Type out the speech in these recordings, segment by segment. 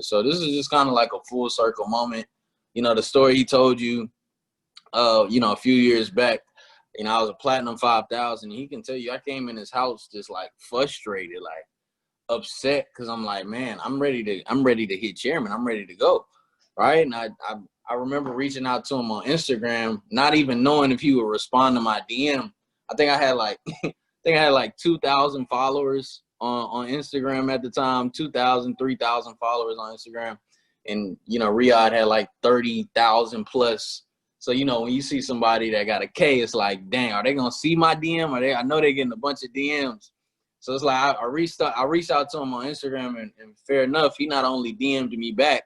So this is just kind of like a full circle moment. You know, the story he told you, you know, a few years back, you know, I was a platinum 5,000. He can tell you, I came in his house just like frustrated, like upset, because I'm like, man, I'm ready to hit chairman. I'm ready to go, right? And I remember reaching out to him on Instagram, not even knowing if he would respond to my DM. I think I had like I think I had like 2,000 followers on Instagram at the time, 2,000, 3,000 followers on Instagram. And, you know, Riyadh had like 30,000 plus. So, you know, when you see somebody that got a K, it's like, dang, are they going to see my DM? I know they're getting a bunch of DMs. So it's like I reached out to him on Instagram, and fair enough, he not only DM'd me back,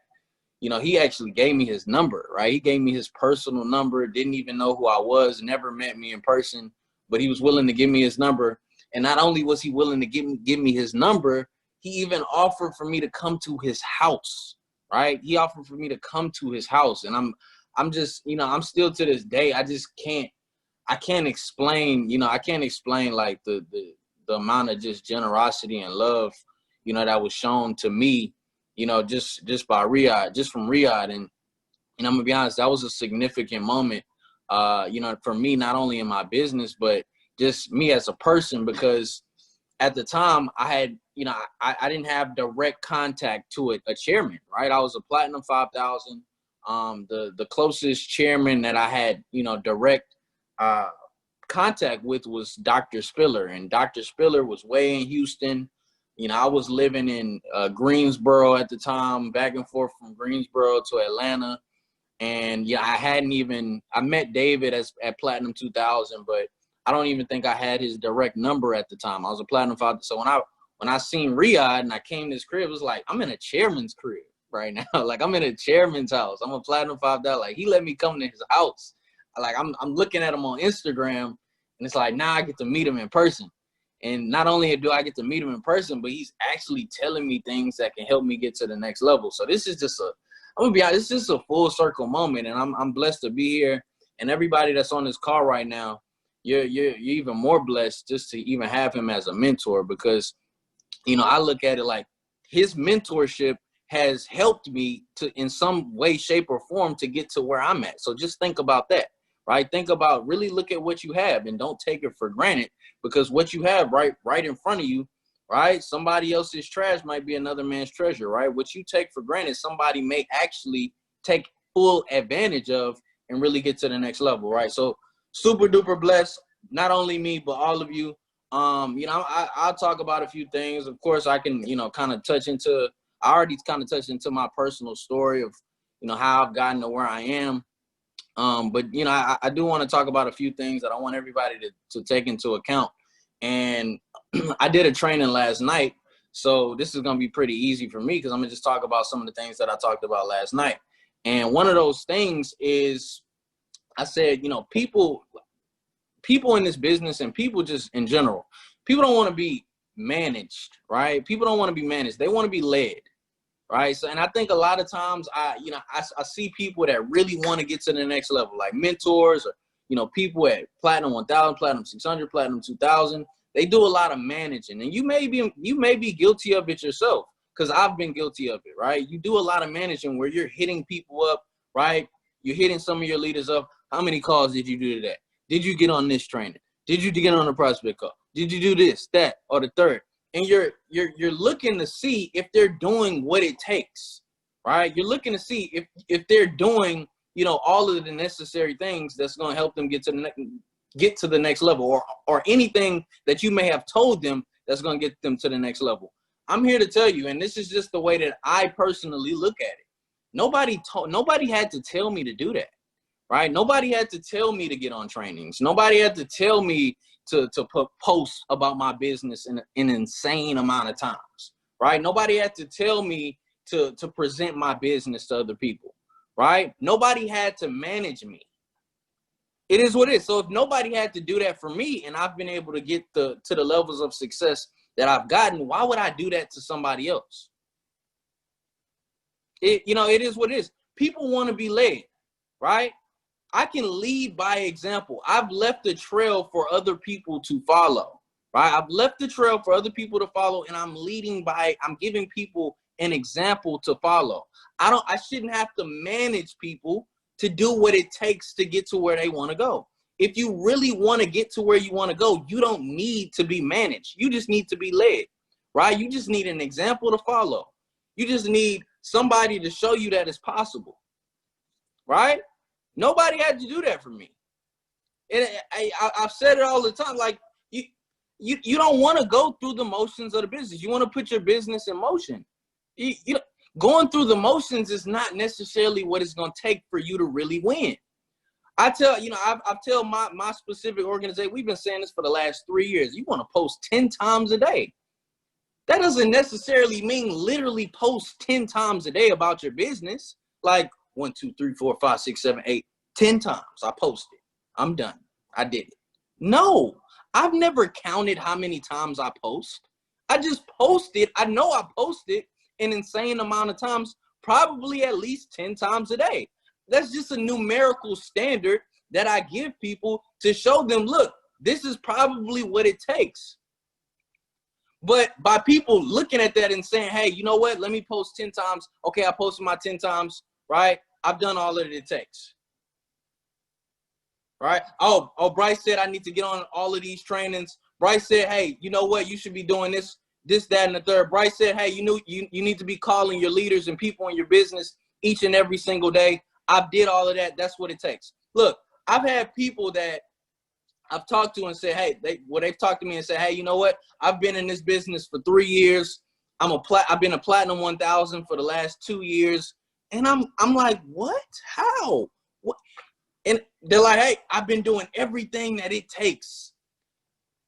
you know, he actually gave me his number, right? He gave me his personal number, didn't even know who I was, never met me in person, but he was willing to give me his number. And not only was he willing to give me his number, he even offered for me to come to his house, right? He offered for me to come to his house. And I'm just, you know, I'm still to this day, I can't explain, you know, I can't explain like the amount of just generosity and love, you know, that was shown to me, you know, just by Riyadh, just from Riyadh. And I'm gonna be honest, that was a significant moment, you know, for me, not only in my business, but just me as a person, because at the time I had, you know, I didn't have direct contact to a chairman, right? I was a platinum 5,000. The closest chairman that I had, you know, direct contact with was Dr. Spiller, and Dr. Spiller was way in Houston. You know, I was living in Greensboro at the time, back and forth from Greensboro to Atlanta. And yeah, I met David at Platinum 2000, but I don't even think I had his direct number at the time. I was a Platinum 5. So when I seen Riyadh and I came to his crib, it was like, I'm in a chairman's crib right now. Like, I'm in a chairman's house. I'm a Platinum 5,000. Like, he let me come to his house. Like, I'm looking at him on Instagram, and it's like, now I get to meet him in person. And not only do I get to meet him in person, but he's actually telling me things that can help me get to the next level. So this is just I'm gonna be honest, it's just a full circle moment, and I'm blessed to be here. And everybody that's on this call right now, you're even more blessed just to even have him as a mentor, because, you know, I look at it like his mentorship has helped me to, in some way, shape, or form, to get to where I'm at. So just think about that, right? Think about, really look at what you have and don't take it for granted, because what you have right in front of you, right? Somebody else's trash might be another man's treasure, right? What you take for granted, somebody may actually take full advantage of and really get to the next level, right? So super duper blessed, not only me, but all of you. You know, I'll talk about a few things. Of course, I can, you know, I already kind of touched into my personal story of, you know, how I've gotten to where I am. But, you know, I do want to talk about a few things that I want everybody to take into account. And I did a training last night, so this is going to be pretty easy for me, because I'm going to just talk about some of the things that I talked about last night. And one of those things is, I said, you know, people in this business, and people just in general, people don't want to be managed, right? People don't want to be managed. They want to be led, right? So, and I think a lot of times I see people that really want to get to the next level, like mentors, or, you know, people at Platinum 1000, Platinum 600, Platinum 2000. They do a lot of managing, and you may be guilty of it yourself, because I've been guilty of it, right? You do a lot of managing where you're hitting people up, right? You're hitting some of your leaders up. How many calls did you do today? Did you get on this training? Did you get on a prospect call? Did you do this, that, or the third? And you're looking to see if they're doing what it takes, right? You're looking to see if they're doing, you know, all of the necessary things that's going to help them get to the next level, or anything that you may have told them that's going to get them to the next level. I'm here to tell you, and this is just the way that I personally look at it. Nobody had to tell me to do that, right? Nobody had to tell me to get on trainings. Nobody had to tell me to put posts about my business in an insane amount of times, right? Nobody had to tell me to present my business to other people, right? Nobody had to manage me. It is what it is. So if nobody had to do that for me, and I've been able to get to the levels of success that I've gotten, why would I do that to somebody else? You know, it is what it is. People want to be led, right? I can lead by example. I've left a trail for other people to follow, right? I've left the trail for other people to follow, and I'm giving people an example to follow. I shouldn't have to manage people to do what it takes to get to where they want to go. If you really want to get to where you want to go, you don't need to be managed. You just need to be led, right? You just need an example to follow. You just need somebody to show you that it's possible, right? Nobody had to do that for me. And I've said it all the time. Like, you don't want to go through the motions of the business. You want to put your business in motion. Going through the motions is not necessarily what it's going to take for you to really win. I tell my specific organization, we've been saying this for the last 3 years. You want to post 10 times a day. That doesn't necessarily mean literally post 10 times a day about your business. Like 1, 2, 3, 4, 5, 6, 7, 8, 10 times I posted. I'm done. I did it. No, I've never counted how many times I post. I just posted. I know I posted an insane amount of times, probably at least 10 times a day. That's just a numerical standard that I give people to show them, look, this is probably what it takes. But by people looking at that and saying, hey, you know what? Let me post 10 times. Okay, I posted my 10 times, right? I've done all that it takes. Right? Oh, Bryce said I need to get on all of these trainings. Bryce said, hey, you know what? You should be doing this, that, and the third. Bryce said, hey, you need to be calling your leaders and people in your business each and every single day. I did all of that. That's what it takes. Look, I've had people that I've talked to and said, hey, they've talked to me and said, hey, you know what? I've been in this business for 3 years. I've been a platinum 1000 for the last 2 years. And I'm like, what? How? What? And they're like, hey, I've been doing everything that it takes,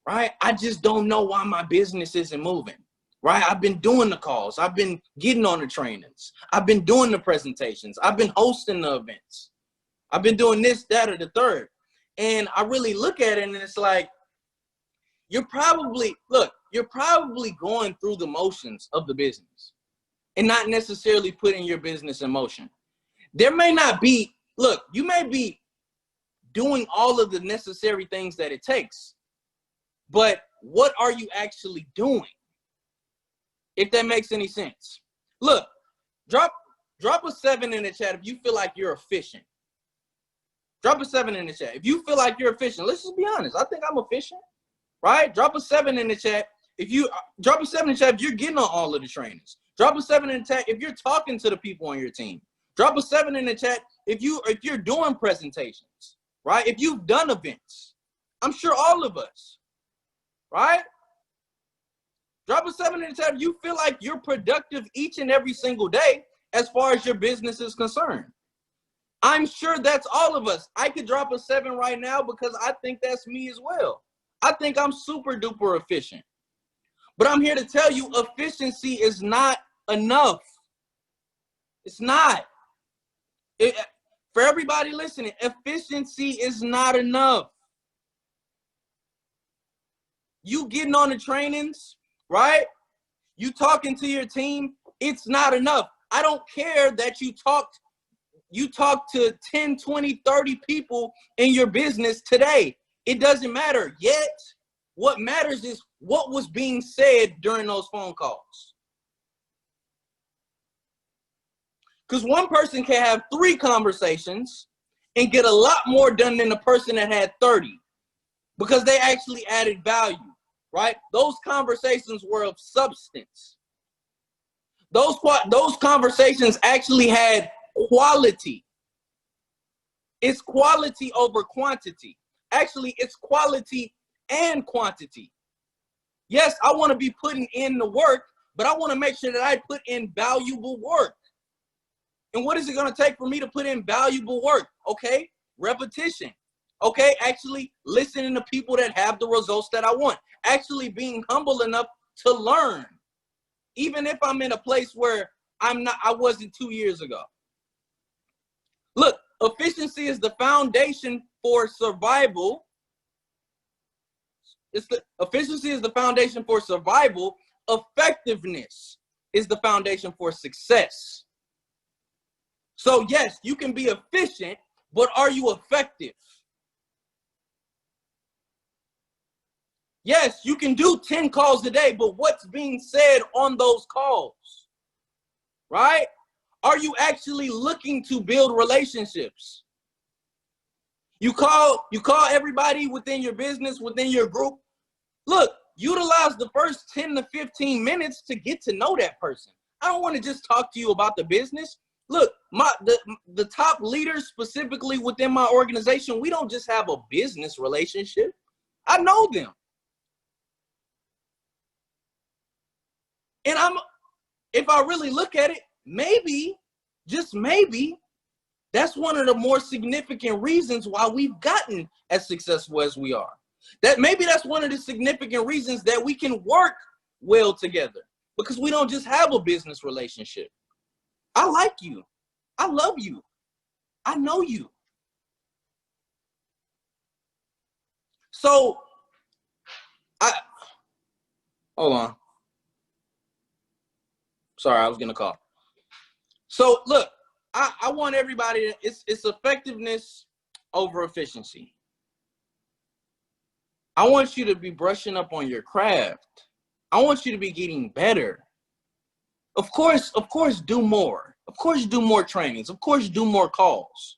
right? I just don't know why my business isn't moving, right? I've been doing the calls. I've been getting on the trainings. I've been doing the presentations. I've been hosting the events. I've been doing this, that, or the third. And I really look at it and it's like, you're probably going through the motions of the business and not necessarily putting your business in motion. There may not be, look, you may be doing all of the necessary things that it takes, but what are you actually doing? If that makes any sense. Look, drop a 7 in the chat if you feel like you're efficient. Drop a 7 in the chat. If you feel like you're efficient, let's just be honest. I think I'm efficient, right? Drop a 7 in the chat. If you're getting on all of the trainings. Drop a 7 in the chat if you're talking to the people on your team. Drop a 7 in the chat if you're doing presentations, right? If you've done events. I'm sure all of us, right? Drop a 7 in the chat if you feel like you're productive each and every single day as far as your business is concerned. I'm sure that's all of us. I could drop a 7 right now because I think that's me as well. I think I'm super duper efficient. But I'm here to tell you efficiency is not enough. It's not. For everybody listening, efficiency is not enough. You getting on the trainings, right? You talking to your team, it's not enough. I don't care that you talked to 10, 20, 30 people in your business today. It doesn't matter yet. What matters is what was being said during those phone calls. Because one person can have 3 conversations and get a lot more done than the person that had 30 because they actually added value, right? Those conversations were of substance. Those conversations actually had quality. It's quality over quantity. Actually, it's quality and quantity. Yes, I want to be putting in the work, but I want to make sure that I put in valuable work. And what is it going to take for me to put in valuable work? Okay, repetition. Okay, actually listening to people that have the results that I want. Actually being humble enough to learn. Even if I'm in a place where I wasn't 2 years ago. Look, efficiency is the foundation for survival. Efficiency is the foundation for survival. Effectiveness is the foundation for success. So yes, you can be efficient, but are you effective? Yes, you can do 10 calls a day, but what's being said on those calls? right? Are you actually looking to build relationships? You call everybody within your business, within your group. Look, utilize the first 10 to 15 minutes to get to know that person. I don't want to just talk to you about the business. Look, the top leaders specifically within my organization, we don't just have a business relationship. I know them. And if I really look at it, maybe, just maybe, that's one of the more significant reasons why we've gotten as successful as we are. That maybe that's one of the significant reasons that we can work well together, because we don't just have a business relationship. I like you. I love you. I know you. So hold on. Sorry, I was getting a call. So look, I want everybody to, it's effectiveness over efficiency. I want you to be brushing up on your craft. I want you to be getting better. Of course, do more. Of course, do more trainings. Of course, do more calls,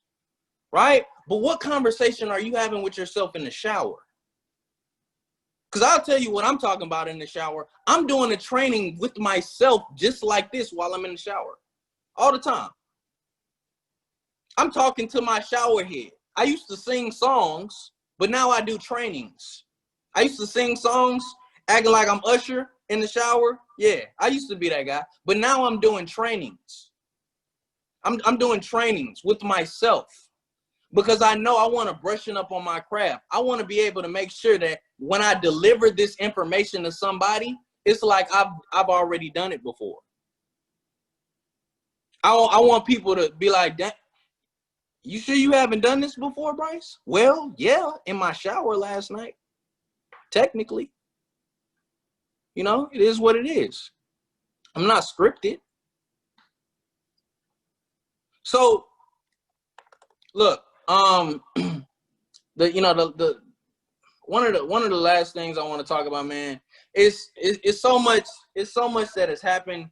right? But what conversation are you having with yourself in the shower? Because I'll tell you what I'm talking about in the shower. I'm doing a training with myself just like this while I'm in the shower all the time. I'm talking to my shower head. I used to sing songs, but now I do trainings. I used to sing songs, acting like I'm Usher in the shower. Yeah, I used to be that guy, but now I'm doing trainings. I'm doing trainings with myself because I know I want to brushing up on my craft. I want to be able to make sure that when I deliver this information to somebody, it's like I've already done it before. I want people to be like, that. You sure you haven't done this before, Bryce? Well, yeah, in my shower last night. Technically, you know, it is what it is. I'm not scripted. So, look, the one of the last things I want to talk about, man, is so much that has happened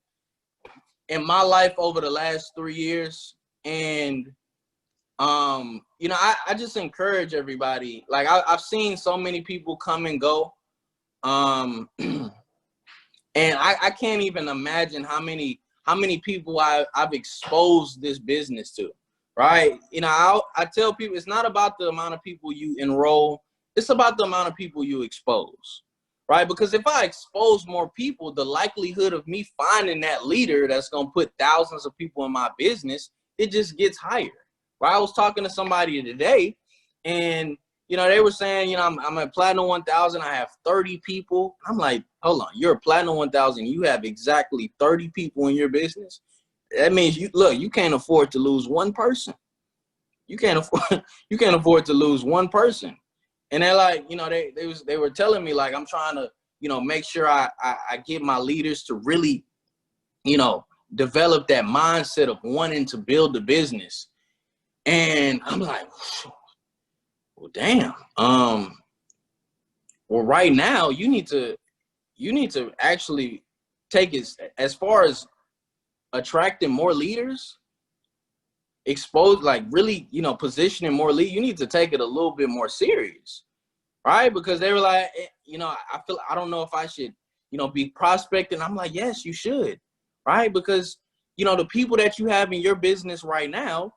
in my life over the last 3 years, and you know, I just encourage everybody. Like I've seen so many people come and go, and I can't even imagine how many people I've exposed this business to, right? You know, I tell people it's not about the amount of people you enroll, it's about the amount of people you expose, right? Because if I expose more people, the likelihood of me finding that leader that's gonna put thousands of people in my business, it just gets higher. Right? I was talking to somebody today, and you know, they were saying, you know, I'm at Platinum 1000. I have 30 people. I'm like, hold on, you're a Platinum 1000. You have exactly 30 people in your business. That means you can't afford to lose one person. You can't afford to lose one person. And they're like, you know, they were telling me, like, I'm trying to, you know, make sure I get my leaders to really, you know, develop that mindset of wanting to build the business. And I'm like, well, damn. Well, right now you need to actually take it as far as attracting more leaders, expose, like really, you know, positioning more leaders. You need to take it a little bit more serious, right? Because they were like, you know, I don't know if I should, you know, be prospecting. I'm like, yes, you should, right? Because, you know, the people that you have in your business right now,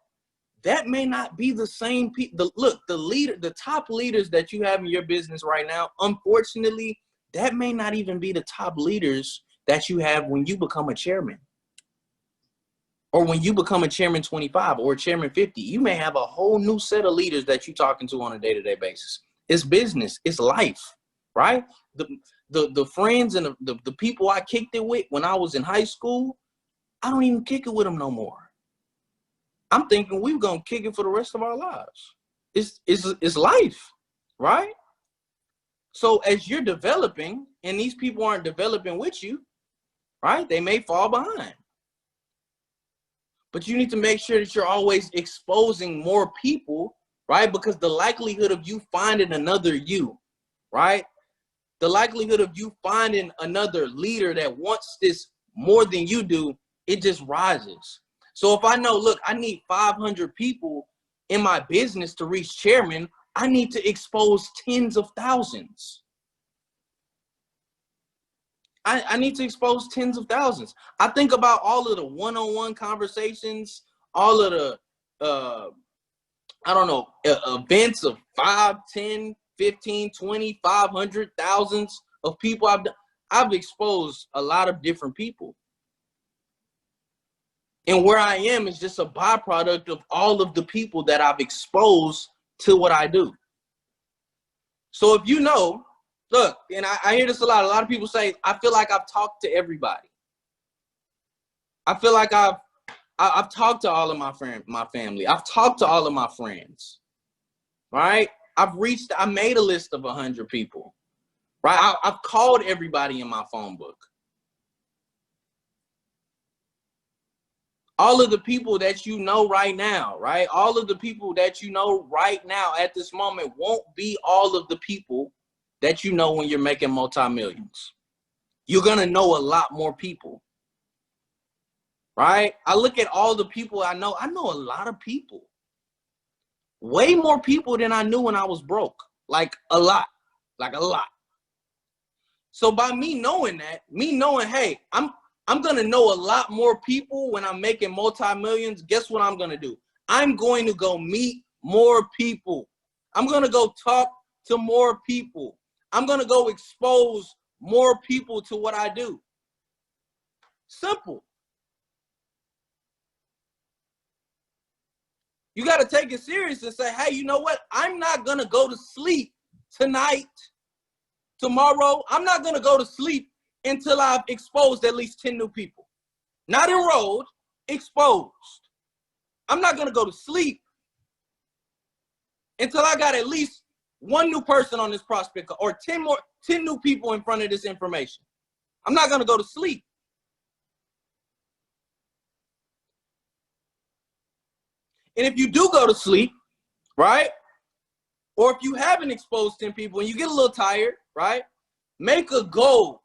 that may not be the same people. Look, the top leaders that you have in your business right now, unfortunately, that may not even be the top leaders that you have when you become a chairman. Or when you become a chairman 25 or a chairman 50. You may have a whole new set of leaders that you're talking to on a day-to-day basis. It's business, it's life, right? The friends and the people I kicked it with when I was in high school, I don't even kick it with them no more. I'm thinking we're gonna kick it for the rest of our lives. It's life, right? So as you're developing and these people aren't developing with you, right? They may fall behind. But you need to make sure that you're always exposing more people, right? Because the likelihood of you finding another you, right? The likelihood of you finding another leader that wants this more than you do it just rises. So if I know, look, I need 500 people in my business to reach chairman, I need to expose tens of thousands. I need to expose tens of thousands. I think about all of the one-on-one conversations, all of the, I don't know, events of 5, 10, 15, 20, 500, thousands of people I've done. I've exposed a lot of different people. And where I am is just a byproduct of all of the people that I've exposed to what I do. So if you know, look, and I hear this a lot. A lot of people say, I feel like I've talked to everybody. I feel like I've talked to all of my family. I've talked to all of my friends, right? I made a list of 100 people, right? I've called everybody in my phone book. All of the people that you know right now, right? All of the people that you know right now at this moment won't be all of the people that you know when you're making multi-millions. You're going to know a lot more people, right? I look at all the people I know. I know a lot of people. Way more people than I knew when I was broke. Like a lot. So by me knowing that, hey, I'm going to know a lot more people when I'm making multi-millions. Guess what I'm going to do? I'm going to go meet more people. I'm going to go talk to more people. I'm going to go expose more people to what I do. Simple. You got to take it serious and say, hey, you know what? I'm not going to go to sleep tonight, tomorrow. I'm not going to go to sleep until I've exposed at least 10 new people. Not enrolled, exposed. I'm not going to go to sleep until I got at least one new person on this prospect or 10 new people in front of this information. I'm not going to go to sleep. And if you do go to sleep, right? Or if you haven't exposed 10 people and you get a little tired, right? Make a goal.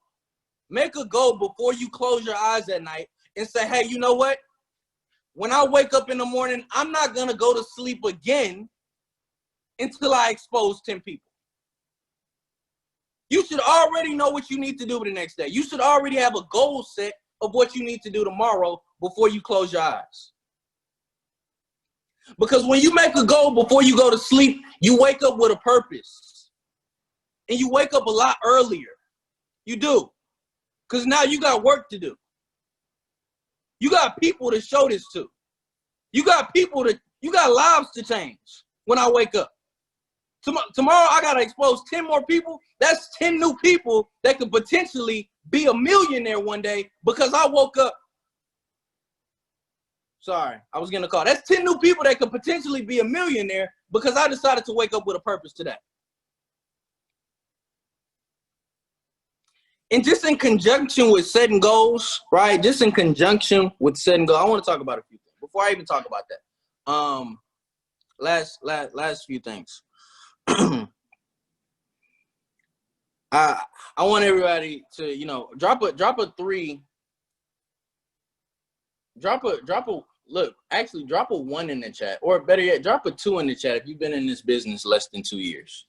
Make a goal before you close your eyes at night and say, hey, you know what? When I wake up in the morning, I'm not going to go to sleep again until I expose 10 people. You should already know what you need to do the next day. You should already have a goal set of what you need to do tomorrow before you close your eyes. Because when you make a goal before you go to sleep, you wake up with a purpose. And you wake up a lot earlier. You do. Because now you got work to do. You got people to show this to. You got lives to change when I wake up. Tomorrow I got to expose 10 more people. That's 10 new people that could potentially be a millionaire one day because I woke up. Sorry, I was getting a call. That's 10 new people that could potentially be a millionaire because I decided to wake up with a purpose today. And just in conjunction with setting goals, right? Just in conjunction with setting goals, I want to talk about a few things. Before I even talk about that, last few things. I want everybody to, drop a 1 in the chat, or better yet, drop a 2 in the chat if you've been in this business less than 2 years.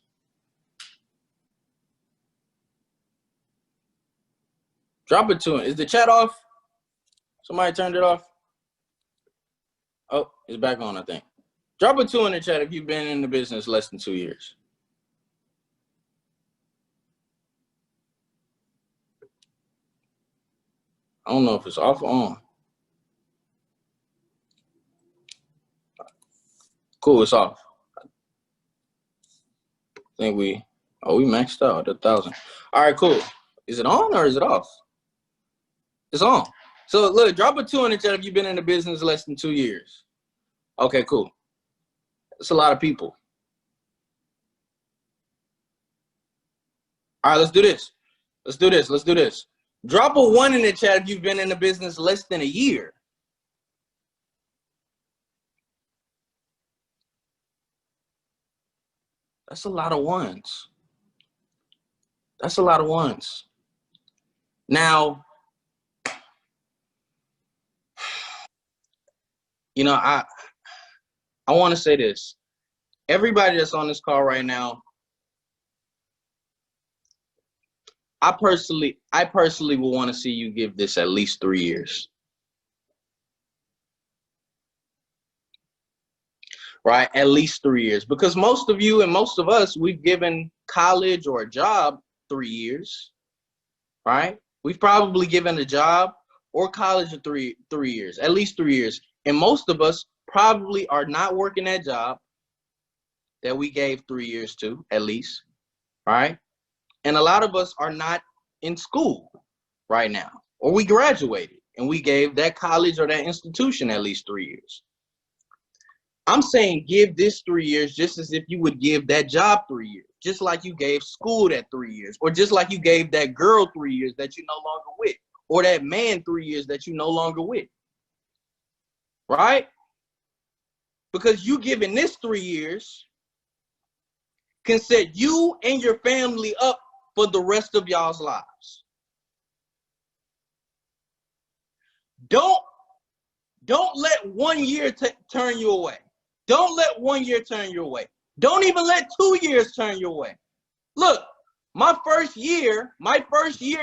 Drop a 2. Is the chat off? Somebody turned it off? Oh, it's back on, I think. Drop a 2 in the chat if you've been in the business less than 2 years. I don't know if it's off or on. Cool, it's off. I think we maxed out at 1,000. All right, cool. Is it on or is it off? It's on. So look, drop a 2 in the chat if you've been in the business less than 2 years. Okay, cool. That's a lot of people. All right, let's do this. Drop a 1 in the chat if you've been in the business less than a year. That's a lot of ones. Now, You know, I want to say this. Everybody that's on this call right now, I personally will want to see you give this at least 3 years. Right? At least 3 years. Because most of you and most of us, we've given college or a job 3 years. Right? We've probably given a job or college of three years, at least 3 years. And most of us probably are not working that job that we gave 3 years to, at least. Right? And a lot of us are not in school right now, or we graduated and we gave that college or that institution at least 3 years. I'm saying give this 3 years just as if you would give that job 3 years, just like you gave school that 3 years, or just like you gave that girl 3 years that you're no longer with, or that man 3 years that you're no longer with. Right? Because you giving this 3 years can set you and your family up for the rest of y'all's lives. Don't let 1 year turn you away. Don't let 1 year turn you away. Don't even let 2 years turn you away. Look, my first year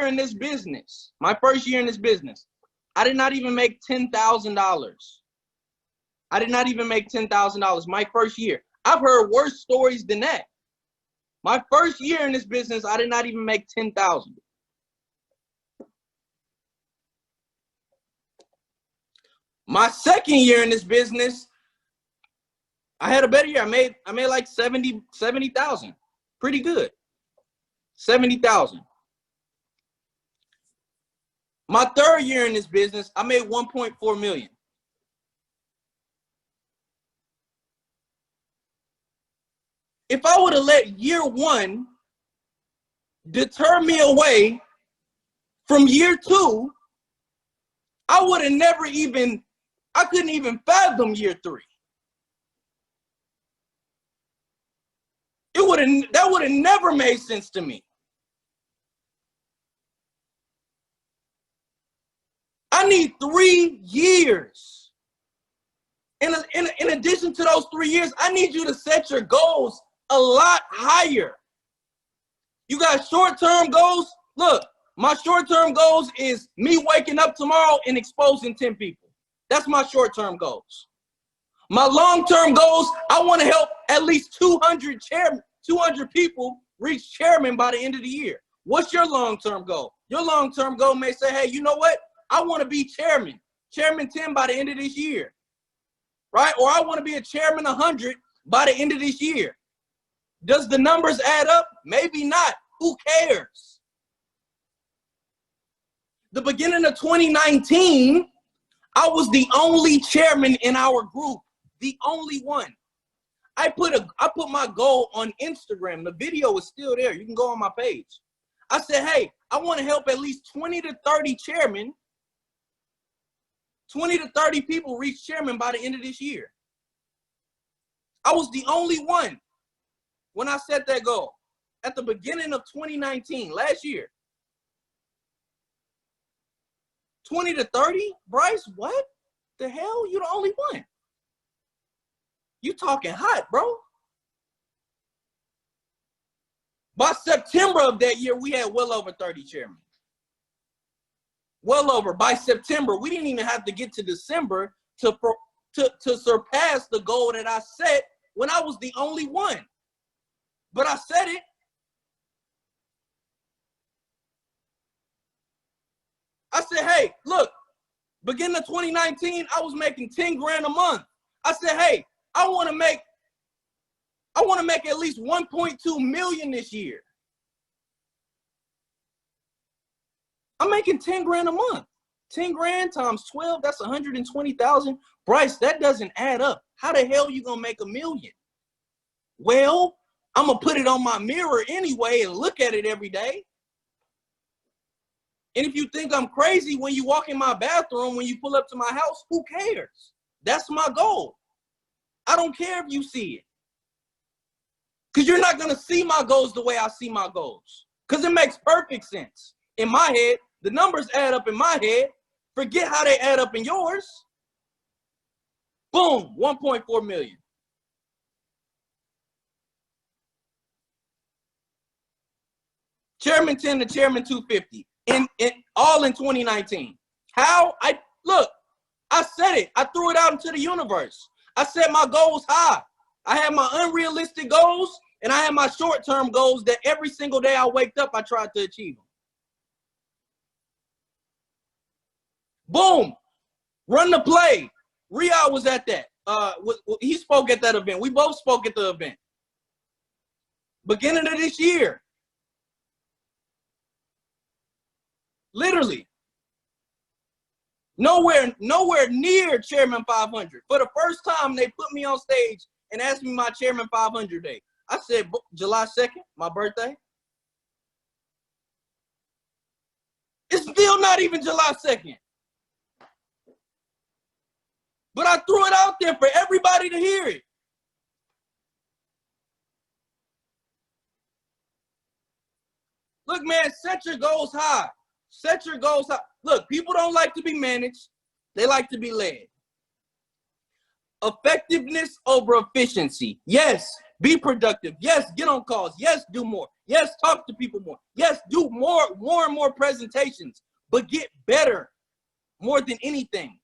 in this business, I did not even make $10,000. I did not even make $10,000 my first year. I've heard worse stories than that. My first year in this business, I did not even make $10,000. My second year in this business, I had a better year. I made like 70,000. Pretty good. 70,000. My third year in this business, I made 1.4 million. If I would have let year one deter me away from year two, I couldn't even fathom year three. That would have never made sense to me. I need 3 years. In addition to those 3 years, I need you to set your goals a lot higher. You got short-term goals? Look, my short-term goals is me waking up tomorrow and exposing 10 people. That's my short-term goals. My long-term goals, I want to help at least 200 people reach chairman by the end of the year. What's your long-term goal? Your long-term goal may say, hey, you know what? I want to be chairman 10 by the end of this year, right? Or I want to be a chairman 100 by the end of this year. Does the numbers add up? Maybe not. Who cares? The beginning of 2019, I was the only chairman in our group, the only one. I put my goal on Instagram. The video is still there. You can go on my page. I said, hey, I want to help at least 20 to 30 chairmen, 20 to 30 people reach chairman by the end of this year. I was the only one when I set that goal at the beginning of 2019, last year. 20 to 30? Bryce, what the hell? You the only one. You talking hot, bro. By September of that year, we had well over 30 chairmen. Well over. By September, we didn't even have to get to December to surpass the goal that I set when I was the only one. But I said it. I said, hey, look, beginning of 2019, I was making 10 grand a month. I said, hey, I want to make at least 1.2 million this year. I'm making 10 grand a month. 10 grand times 12, that's 120,000. Bryce, that doesn't add up. How the hell you gonna make $1 million? Well, I'm gonna put it on my mirror anyway and look at it every day. And if you think I'm crazy when you walk in my bathroom, when you pull up to my house, who cares? That's my goal. I don't care if you see it. Because you're not gonna see my goals the way I see my goals. Because it makes perfect sense. In my head, the numbers add up in my head. Forget how they add up in yours. Boom, 1.4 million. Chairman 10 to Chairman 250 in all in 2019. How? I said it. I threw it out into the universe. I set my goals high. I had my unrealistic goals and I had my short-term goals that every single day I waked up, I tried to achieve them. Boom. Run the play. Riyadh was at that. He spoke at that event. We both spoke at the event. Beginning of this year. Literally. Nowhere near Chairman 500. For the first time, they put me on stage and asked me my Chairman 500 day. I said, July 2nd, my birthday. It's still not even July 2nd. But I threw it out there for everybody to hear it. Look, man, set your goals high. Set your goals high. Look, people don't like to be managed. They like to be led. Effectiveness over efficiency. Yes, be productive. Yes, get on calls. Yes, do more. Yes, talk to people more. Yes, do more and more presentations. But get better more than anything.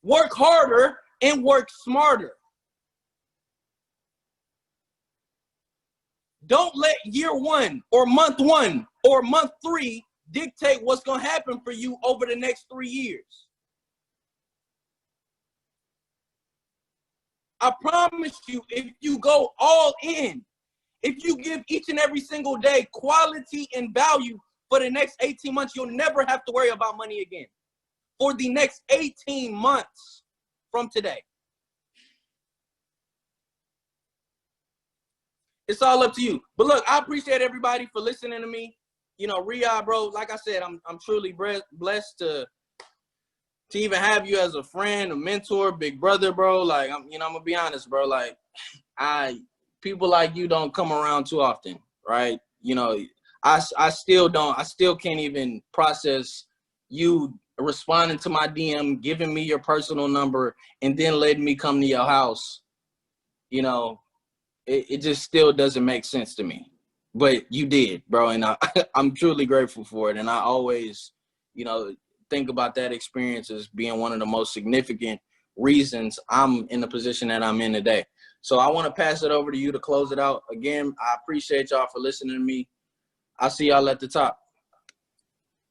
Work harder and work smarter. Don't let year 1 or month 3 dictate what's going to happen for you over the next 3 years. I promise you, if you go all in, if you give each and every single day quality and value for the next 18 months, you'll never have to worry about money again. For the next 18 months from today. It's all up to you. But look, I appreciate everybody for listening to me. You know, Riyadh, bro, like I said, I'm truly blessed to even have you as a friend, a mentor, big brother, bro. Like, I'm gonna be honest, bro. Like, people like you don't come around too often, right? You know, I still can't even process you responding to my DM, giving me your personal number, and then letting me come to your house. You know, it just still doesn't make sense to me. But you did, bro, and I'm truly grateful for it. And I always, you know, think about that experience as being one of the most significant reasons I'm in the position that I'm in today. So I want to pass it over to you to close it out. Again, I appreciate y'all for listening to me. I'll see y'all at the top.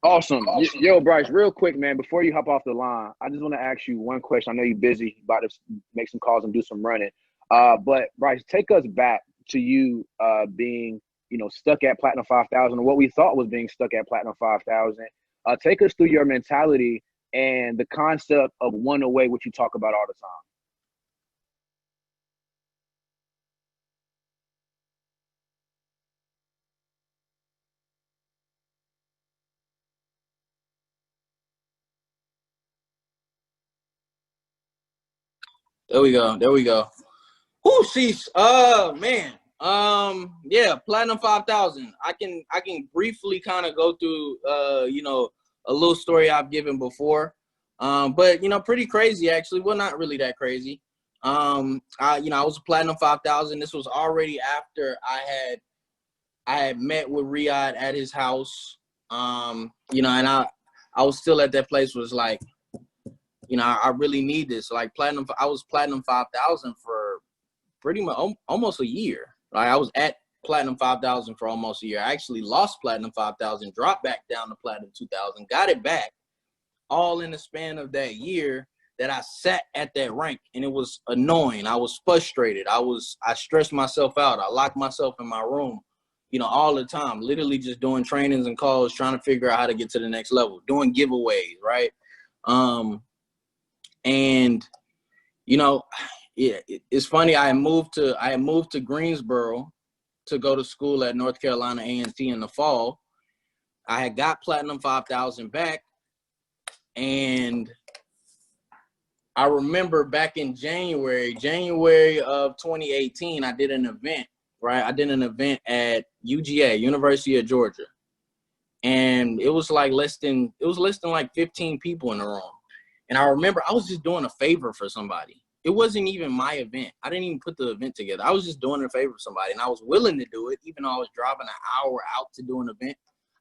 Awesome. Yo, Bryce, real quick, man, before you hop off the line, I just want to ask you one question. I know you're busy, about to make some calls and do some running. But Bryce, take us back to you being, you know, stuck at Platinum 5000, or what we thought was being stuck at Platinum 5000. Take us through your mentality and the concept of one away, which you talk about all the time. There we go. Whoo, sheesh. Man. Yeah, Platinum 5000. I can briefly kind of go through you know, a little story I've given before. But you know, pretty crazy actually. Well, not really that crazy. I was a Platinum 5000. This was already after I had met with Riyadh at his house. You know, and I was still at that place, was like, you know, I really need this. Like I was Platinum 5000 for pretty much almost a year. Like, I was at Platinum 5000 for almost a year. I actually lost Platinum 5000, dropped back down to Platinum 2000, got it back, all in the span of that year that I sat at that rank. And it was annoying. I was frustrated. I stressed myself out. I locked myself in my room, you know, all the time, literally just doing trainings and calls, trying to figure out how to get to the next level, doing giveaways, right? And, you know, yeah, it's funny. I had moved to Greensboro to go to school at North Carolina A&T in the fall. I had got Platinum 5000 back, and I remember back in January of 2018, I did an event, right? I did an event at UGA, University of Georgia, and it was less than like 15 people in the room. And I remember I was just doing a favor for somebody. It wasn't even my event. I didn't even put the event together. I was just doing a favor for somebody, and I was willing to do it, even though I was driving an hour out to do an event.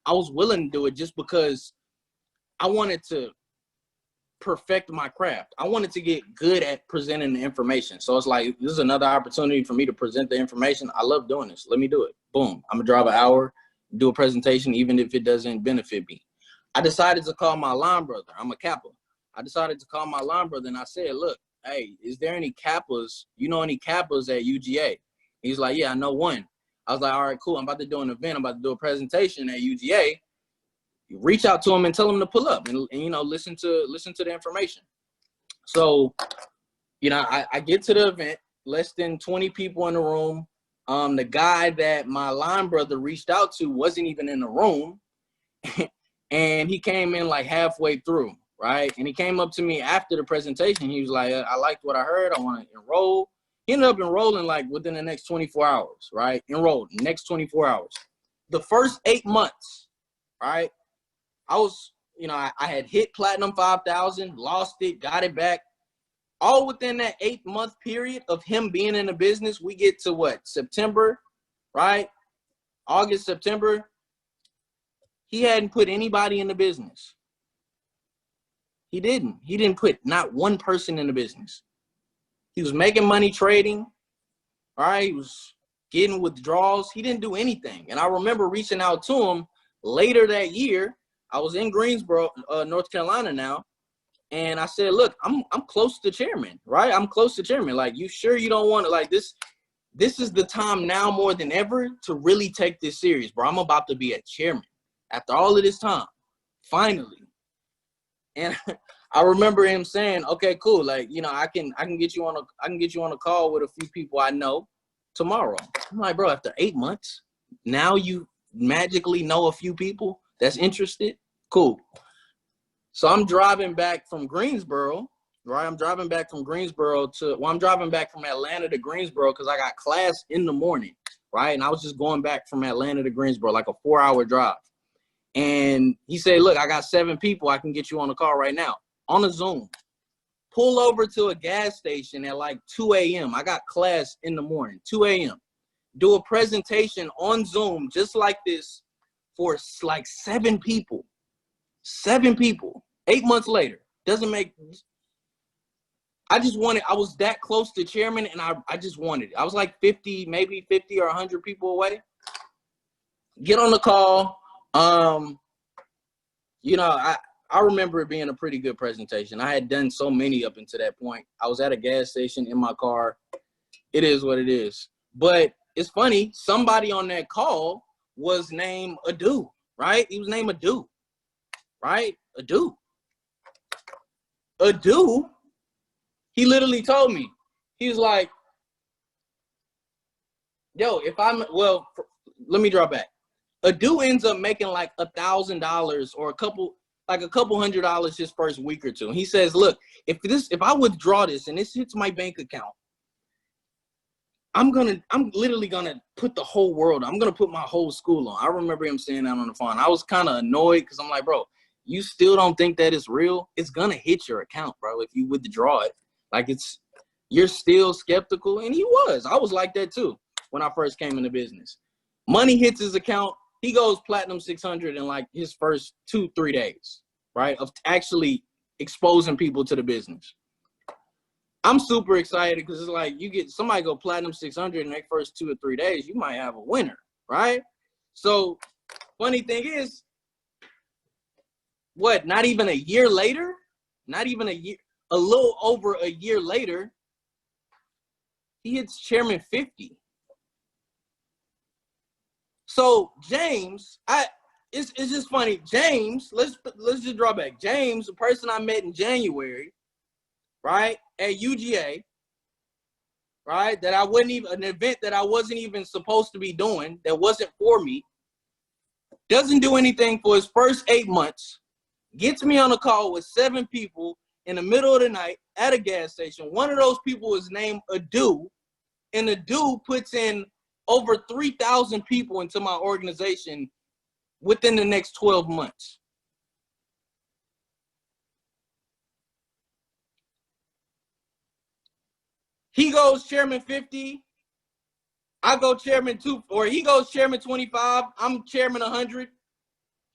I was willing to do it just because I wanted to perfect my craft. I wanted to get good at presenting the information. So it's like, this is another opportunity for me to present the information. I love doing this. Let me do it. Boom. I'm gonna drive an hour, do a presentation, even if it doesn't benefit me. I decided to call my line brother. I'm a Kappa. I decided to call my line brother, and I said, look, hey, is there any Kappas? You know any Kappas at UGA? He's like, yeah, I know one. I was like, all right, cool. I'm about to do an event. I'm about to do a presentation at UGA. You reach out to him and tell him to pull up and you know, listen to the information. So, you know, I get to the event, less than 20 people in the room. The guy that my line brother reached out to wasn't even in the room. And he came in like halfway through, right? And he came up to me after the presentation. He was like, I liked what I heard. I want to enroll. He ended up enrolling like within the next 24 hours, right? Enrolled next 24 hours. The first 8 months, right? I was, you know, I had hit Platinum 5,000, lost it, got it back. All within that 8-month period of him being in the business, we get to what? September, right? August, September. He hadn't put anybody in the business. He didn't. He didn't put not one person in the business. He was making money trading, right? He was getting withdrawals. He didn't do anything. And I remember reaching out to him later that year. I was in Greensboro, North Carolina now. And I said, look, I'm close to chairman, right? I'm close to chairman. Like, you sure you don't want to, like, this is the time now more than ever to really take this serious, bro. I'm about to be a chairman after all of this time, finally. And I remember him saying, okay, cool. Like, you know, I can get you on a call with a few people I know tomorrow. I'm like, bro, after 8 months, now you magically know a few people that's interested? Cool. So I'm driving back from Greensboro, right? I'm driving back from Atlanta to Greensboro because I got class in the morning, right? And I was just going back from Atlanta to Greensboro, like a 4-hour drive. And he said, look, I got 7 people. I can get you on the call right now on a Zoom. Pull over to a gas station at like 2 a.m. I got class in the morning, 2 a.m. Do a presentation on Zoom just like this for like 7 people. 7 people. 8 months later. Doesn't make. I was that close to chairman, and I just wanted it. I was like 50, maybe 50 or 100 people away. Get on the call. You know, I remember it being a pretty good presentation. I had done so many up until that point. I was at a gas station in my car. It is what it is. But it's funny, somebody on that call was named Adu, right? He was named Adu, right? Adu. Adu, he literally told me, he was like, yo, let me draw back. Adu ends up making like $1,000 or a couple $100 his first week or two. And he says, look, if I withdraw this and this hits my bank account, I'm literally gonna put the whole world, I'm gonna put my whole school on. I remember him saying that on the phone. I was kind of annoyed because I'm like, bro, you still don't think that it's real? It's gonna hit your account, bro, if you withdraw it. Like, you're still skeptical. And he was. I was like that too when I first came into business. Money hits his account. He goes Platinum 600 in like his first 2-3 days, right, of actually exposing people to the business. I'm super excited because it's like you get somebody go Platinum 600 in their first 2 or 3 days, you might have a winner, right? So funny thing is, not even a year later, a little over a year later, he hits Chairman 50. So James, it's just funny. James, let's just draw back. James, the person I met in January, right, at UGA, right, an event that I wasn't even supposed to be doing, that wasn't for me, doesn't do anything for his first 8 months, gets me on a call with 7 people in the middle of the night at a gas station. One of those people is named Adu, and Adu puts in over 3,000 people into my organization within the next 12 months. He goes chairman 50. I go chairman 2, or he goes chairman 25. I'm chairman 100.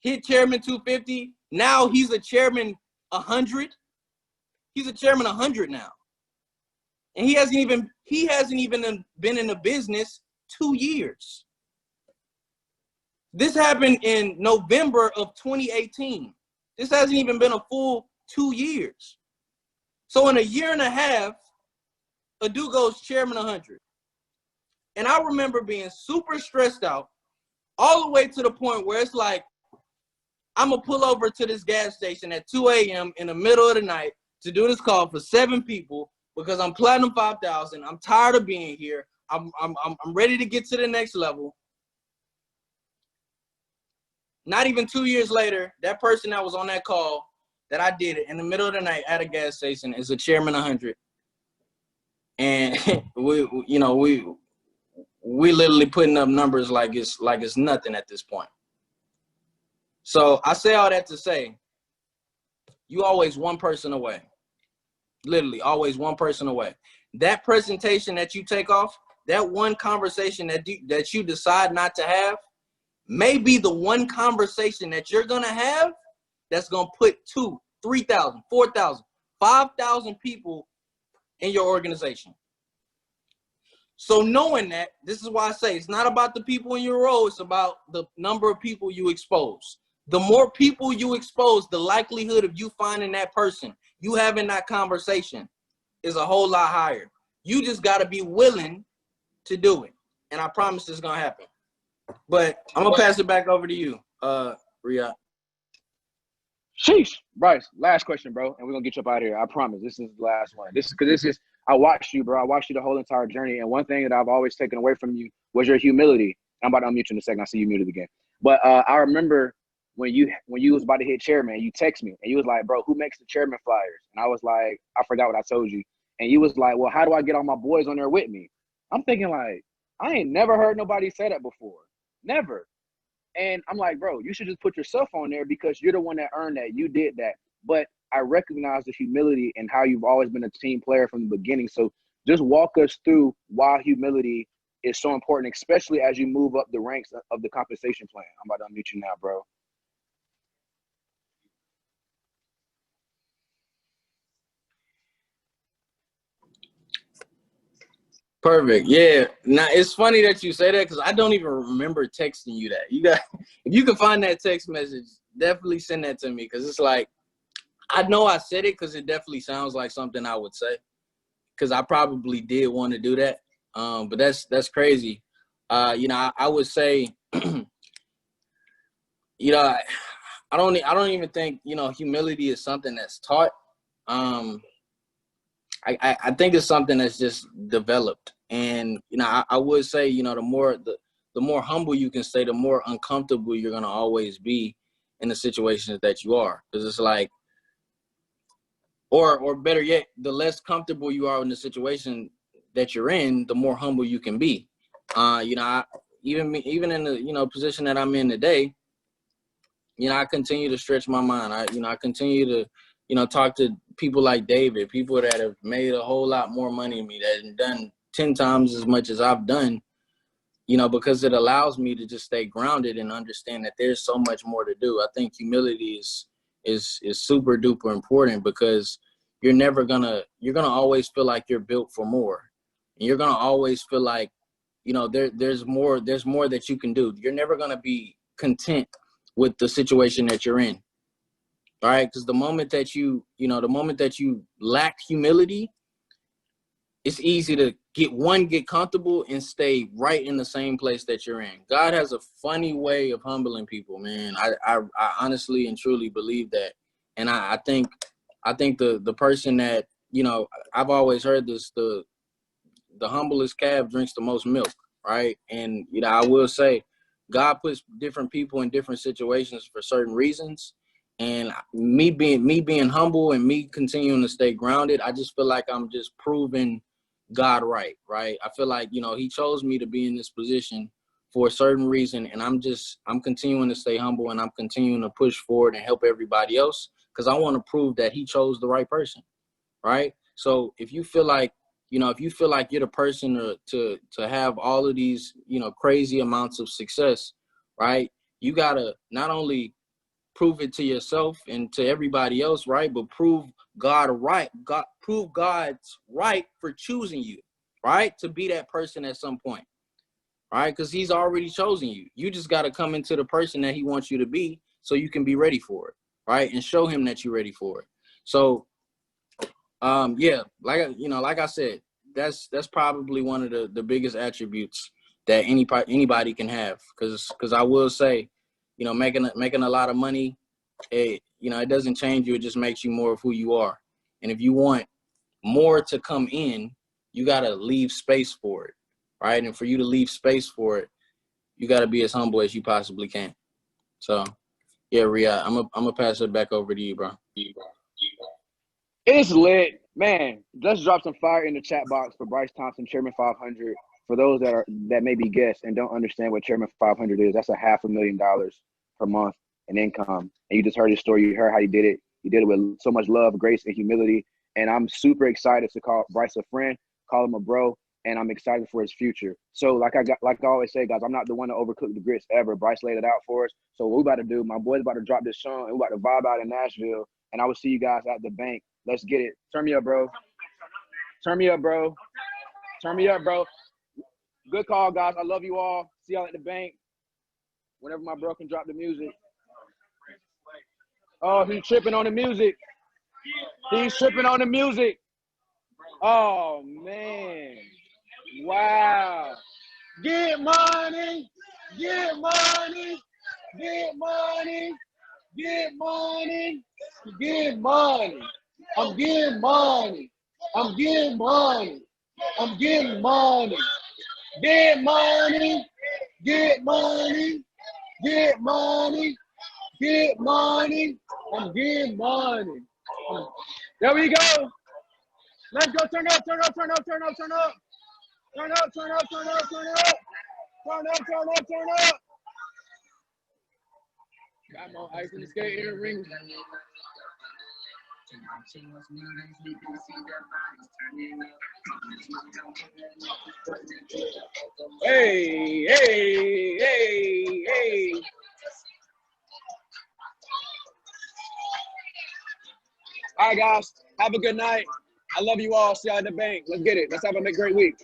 Hit chairman 250. Now he's a chairman 100. He's a chairman 100 now. And he hasn't even been in the business 2 years. This happened in November of 2018. This hasn't even been a full 2 years. So in a year and a half, a dude goes chairman 100. And I remember being super stressed out all the way to the point where it's like, I'm going to pull over to this gas station at 2 a.m. in the middle of the night to do this call for 7 people because I'm Platinum 5000. I'm tired of being here. I'm ready to get to the next level. Not even 2 years later, that person that was on that call that I did it in the middle of the night at a gas station is a chairman 100. And we literally putting up numbers like it's nothing at this point. So I say all that to say, you always one person away. Literally always one person away. That presentation that you take off, that one conversation that you decide not to have, may be the one conversation that you're going to have that's going to put 2, 3,000, 4,000, 5,000 people in your organization. So knowing that, this is why I say it's not about the people in your role, it's about the number of people you expose. The more people you expose, the likelihood of you finding that person, you having that conversation is a whole lot higher. You just got to be willing to do it. And I promise it's going to happen. But I'm going to pass it back over to you, Riyadh. Sheesh. Bryce, last question, bro. And we're going to get you up out of here. I promise. This is the last one. I watched you, bro. I watched you the whole entire journey. And one thing that I've always taken away from you was your humility. I'm about to unmute you in a second. I see you muted again. But I remember when you was about to hit chairman, you text me and you was like, bro, who makes the chairman flyers? And I was like, I forgot what I told you. And you was like, well, how do I get all my boys on there with me? I'm thinking like, I ain't never heard nobody say that before. Never. And I'm like, bro, you should just put yourself on there because you're the one that earned that. You did that. But I recognize the humility and how you've always been a team player from the beginning. So just walk us through why humility is so important, especially as you move up the ranks of the compensation plan. I'm about to unmute you now, bro. Perfect. Yeah. Now it's funny that you say that because I don't even remember texting you that. If you can find that text message, definitely send that to me because it's like I know I said it because it definitely sounds like something I would say because I probably did want to do that. But that's crazy. I would say, I don't even think humility is something that's taught. I think it's something that's just developed. And, I would say, the more humble you can stay, the more uncomfortable you're going to always be in the situations that you are. Because it's like, or better yet, the less comfortable you are in the situation that you're in, the more humble you can be. Even in the, position that I'm in today, I continue to stretch my mind. I continue to, talk to people like David, people that have made a whole lot more money than me, that have done 10 times as much as I've done, because it allows me to just stay grounded and understand that there's so much more to do. I think humility is super duper important because you're gonna always feel like you're built for more. And you're gonna always feel like, there's more that you can do. You're never gonna be content with the situation that you're in. All right, because the moment that you lack humility, it's easy to get comfortable and stay right in the same place that you're in. God has a funny way of humbling people, man. I honestly and truly believe that. And I think the person that, I've always heard this, the humblest calf drinks the most milk, right? And, I will say God puts different people in different situations for certain reasons. And me being humble and me continuing to stay grounded, I just feel like I'm just proving God right? I feel like, he chose me to be in this position for a certain reason. And I'm continuing to stay humble and I'm continuing to push forward and help everybody else because I want to prove that he chose the right person, right? So if you feel like, you know, if you feel like you're the person to have all of these, you know, crazy amounts of success, right? You gotta not only prove it to yourself and to everybody else, right? But prove prove God's right for choosing you, right? To be that person at some point, right? Because he's already chosen you. You just got to come into the person that he wants you to be so you can be ready for it, right? And show him that you're ready for it. So, yeah, like I said, that's probably one of the biggest attributes that anybody can have. Because I will say, you know, making a lot of money, it doesn't change you. It just makes you more of who you are. And if you want more to come in, you got to leave space for it, right? And for you to leave space for it, you got to be as humble as you possibly can. So, yeah, Riyad, I'm gonna pass it back over to you, bro. It's lit, man. Let's drop some fire in the chat box for Bryce Thompson, Chairman 500. For those that may be guests and don't understand what Chairman 500 is, that's $500,000 per month in income. And you just heard his story. You heard how he did it. He did it with so much love, grace, and humility. And I'm super excited to call Bryce a friend, call him a bro, and I'm excited for his future. So like I always say, guys, I'm not the one to overcook the grits ever. Bryce laid it out for us. So what we about to do, my boy's about to drop this song, and we about to vibe out in Nashville. And I will see you guys at the bank. Let's get it. Turn me up, bro. Turn me up, bro. Turn me up, bro. Good call, guys. I love you all. See y'all at the bank. Whenever my bro can drop the music. Oh, he's tripping on the music. He's tripping on the music. Oh, man. Wow. Get money. Get money. Get money. Get money. Get money. I'm getting money. I'm getting money. I'm getting money. Get money. Get money. Get money. Get money. I'm getting money. There we go. Let's go. Turn up, turn up, turn up, turn up, turn up. Turn up, turn up, turn up, turn up. Turn up, turn up, turn up. Got more ice in the skating ring. Hey, hey, hey, hey. All right, guys. Have a good night. I love you all. See y'all at the bank. Let's get it. Let's have a great week.